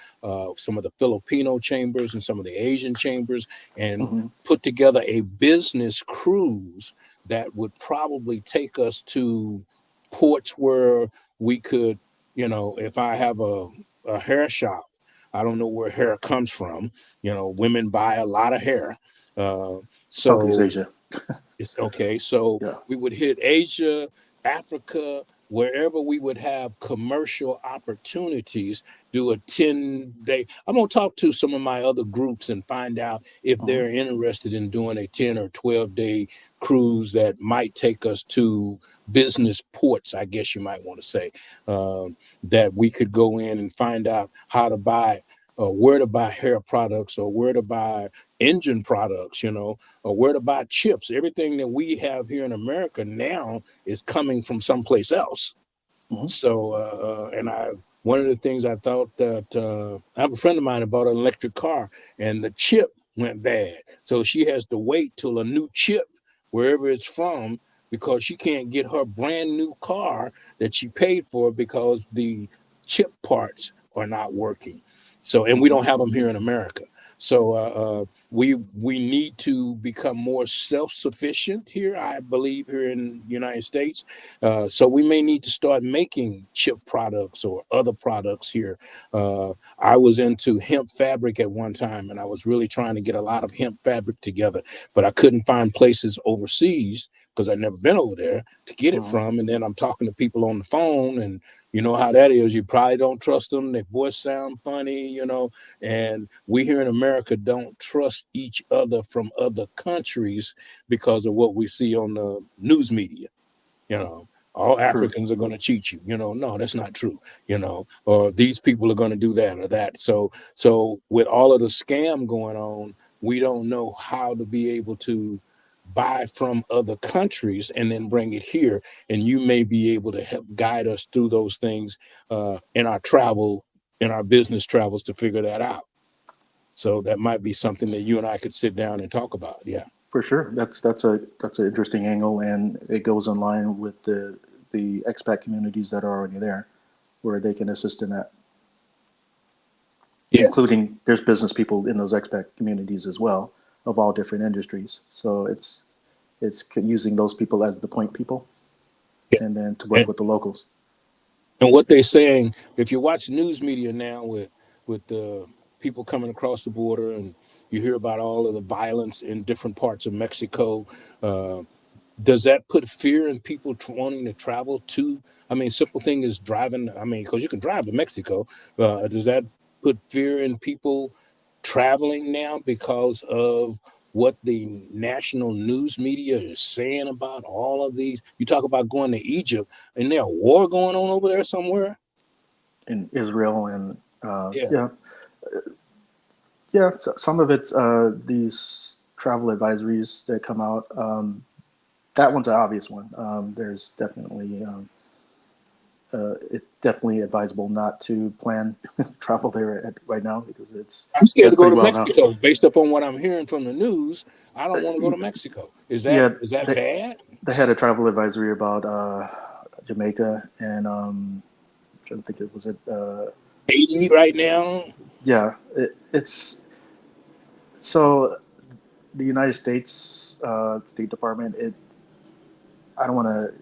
some of the Filipino chambers and some of the Asian chambers, and Hmm. put together a business cruise that would probably take us to ports where we could, if I have a hair shop, I don't know where hair comes from. Women buy a lot of hair. Uh, Southeast so Asia. it's okay. So Yeah. we would hit Asia, Africa, wherever we would have commercial opportunities, do a 10-day. I'm going to talk to some of my other groups and find out if Hmm. they're interested in doing a 10 or 12-day cruise that might take us to business ports, I guess you might want to say, that we could go in and find out how to buy, where to buy hair products or where to buy engine products, or where to buy chips. Everything that we have here in America now is coming from someplace else. Hmm. So, one of the things I thought that I have a friend of mine that bought an electric car and the chip went bad. So she has to wait till a new chip, wherever it's from, because she can't get her brand new car that she paid for because the chip parts are not working. So, and we Hmm. don't have them here in America. So, we need to become more self-sufficient here, I believe, here in the United States. So we may need to start making chip products or other products here. I was into hemp fabric at one time, and I was really trying to get a lot of hemp fabric together, but I couldn't find places overseas because I'd never been over there to get it Hmm. from. And then I'm talking to people on the phone, and you know how that is. You probably don't trust them. Their voice sound funny, and we here in America don't trust each other from other countries because of what we see on the news media. you know all True. Africans are going to cheat you. No, that's not true. Or these people are going to do that or that. So with all of the scam going on, we don't know how to be able to buy from other countries and then bring it here, and you may be able to help guide us through those things in our business travels, to figure that out. So that might be something that you and I could sit down and talk about. Yeah. For sure. That's an interesting angle, and it goes in line with the expat communities that are already there, where they can assist in that. Yes. Including, there's business people in those expat communities as well, of all different industries. So it's using those people as the point people, Yeah. and then to work And with the locals. And what they're saying, if you watch news media now with the people coming across the border, and you hear about all of the violence in different parts of Mexico, uh, does that put fear in people wanting to travel to? I mean, simple thing is driving. I mean, because you can drive to Mexico. Does that put fear in people traveling now because of what the national news media is saying about all of these? You talk about going to Egypt, and there's a war going on over there somewhere. In Israel and Yeah. yeah, so some of it, these travel advisories that come out. That one's an obvious one. There's definitely it's definitely advisable not to plan travel there right now because I'm scared to that's go pretty to well known. Mexico. Based upon what I'm hearing from the news, I don't want to go to Mexico. Is Yeah, that bad? they had a travel advisory about Jamaica and I'm trying to think it was it. Haiti right now. Yeah, it's so the United States State Department. I don't want to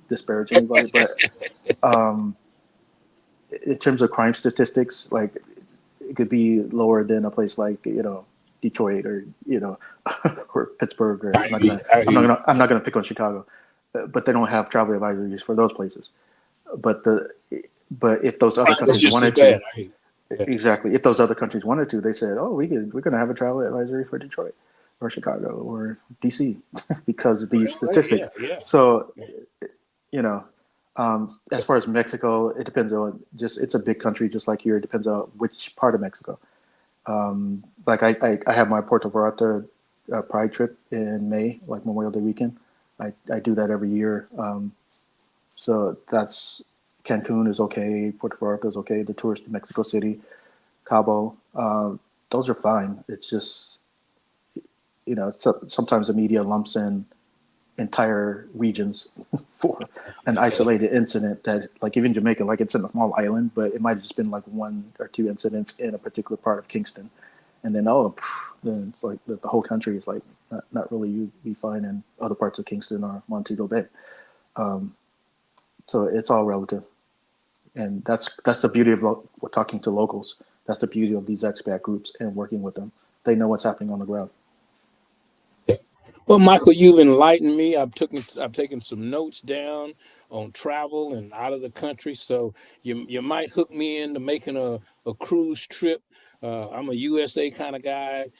disparage anybody, but um, in terms of crime statistics, like it could be lower than a place like Detroit or or Pittsburgh. Or I hear you. I hear you. I'm not gonna pick on Chicago, but they don't have travel advisories for those places. But but if those other It's countries just as wanted to, bad. I hear you. exactly, if those other countries wanted to, they said, oh, we're gonna have a travel advisory for Detroit or Chicago or DC because of these Yeah, statistics. yeah. So you know, as far as Mexico, it depends on it's a big country just like here. It depends on which part of Mexico. Like I have my Puerto Vallarta Pride trip in May, like Memorial Day weekend. I do that every year. So that's Cancun is okay, Puerto Vallarta is okay, the tourist to Mexico City, Cabo, those are fine. It's just sometimes the media lumps in entire regions for an isolated incident that, like, even Jamaica, like, it's in a small island, but it might have just been like one or two incidents in a particular part of Kingston, and then then it's like the whole country is like not really you be fine in other parts of Kingston or Montego Bay. So it's all relative, and that's the beauty of talking to locals. That's the beauty of these expat groups and working with them. They know what's happening on the ground. Well, Michael, you've enlightened me. I've taken some notes down on travel and out of the country. So you might hook me into making a cruise trip. I'm a USA kind of guy,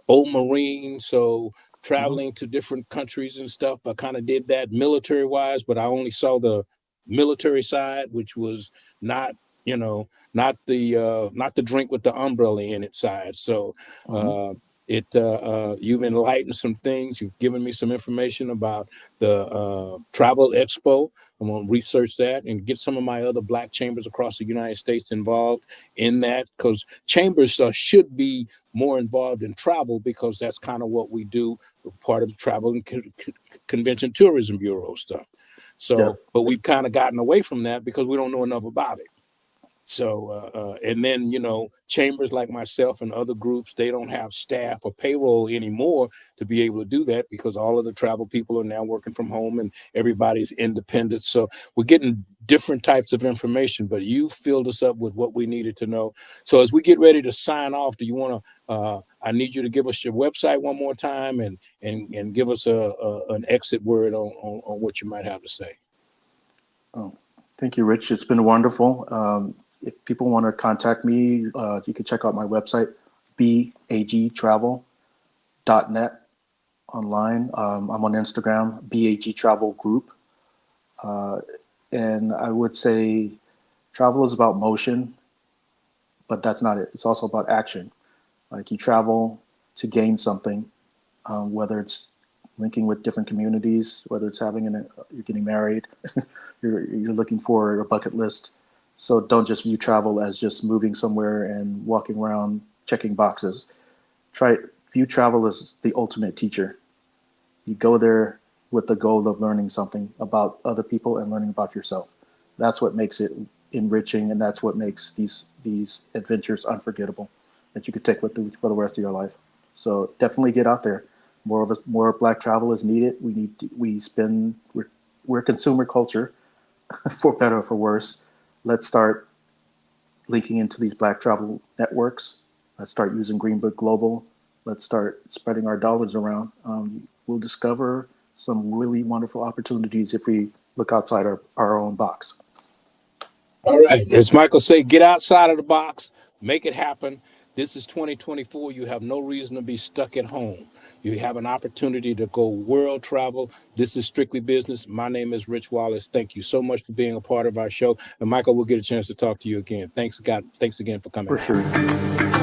old Marine, so Hmm. traveling to different countries and stuff. I kind of did that military wise, but I only saw the military side, which was not, not the drink with the umbrella in it side. So Hmm. uh, you've enlightened some things. You've given me some information about the travel expo. I'm going to research that and get some of my other black chambers across the United States involved in that, because chambers should be more involved in travel, because that's kind of what we do, part of the travel and convention tourism bureau stuff. Yeah. So, but we've kind of gotten away from that because we don't know enough about it. So, and then, chambers like myself and other groups, they don't have staff or payroll anymore to be able to do that, because all of the travel people are now working from home and everybody's independent. So we're getting different types of information, but you filled us up with what we needed to know. So as we get ready to sign off, do you want to, I need you to give us your website one more time and give us an exit word on what you might have to say. Oh, thank you, Rich. It's been wonderful. If people want to contact me, you can check out my website, bagtravel.net online. I'm on Instagram, BAG Travel Group. And I would say travel is about motion, but that's not it. It's also about action. Like, you travel to gain something, whether it's linking with different communities, whether it's you're getting married, you're looking for a bucket list. So don't just view travel as just moving somewhere and walking around checking boxes. View travel as the ultimate teacher. You go there with the goal of learning something about other people and learning about yourself. That's what makes it enriching, and that's what makes these adventures unforgettable that you could take with you for the rest of your life. So definitely get out there. More Black travel is needed. We're a consumer culture, for better or for worse. Let's start linking into these Black travel networks. Let's start using Greenbook Global. Let's start spreading our dollars around. We'll discover some really wonderful opportunities if we look outside our own box. All right. As Michael say, get outside of the box, make it happen. This is 2024. You have no reason to be stuck at home. You have an opportunity to go world travel. This is Strictly Business. My name is Rich Wallace. Thank you so much for being a part of our show. And Michael, we'll get a chance to talk to you again. Thanks again for coming. For sure.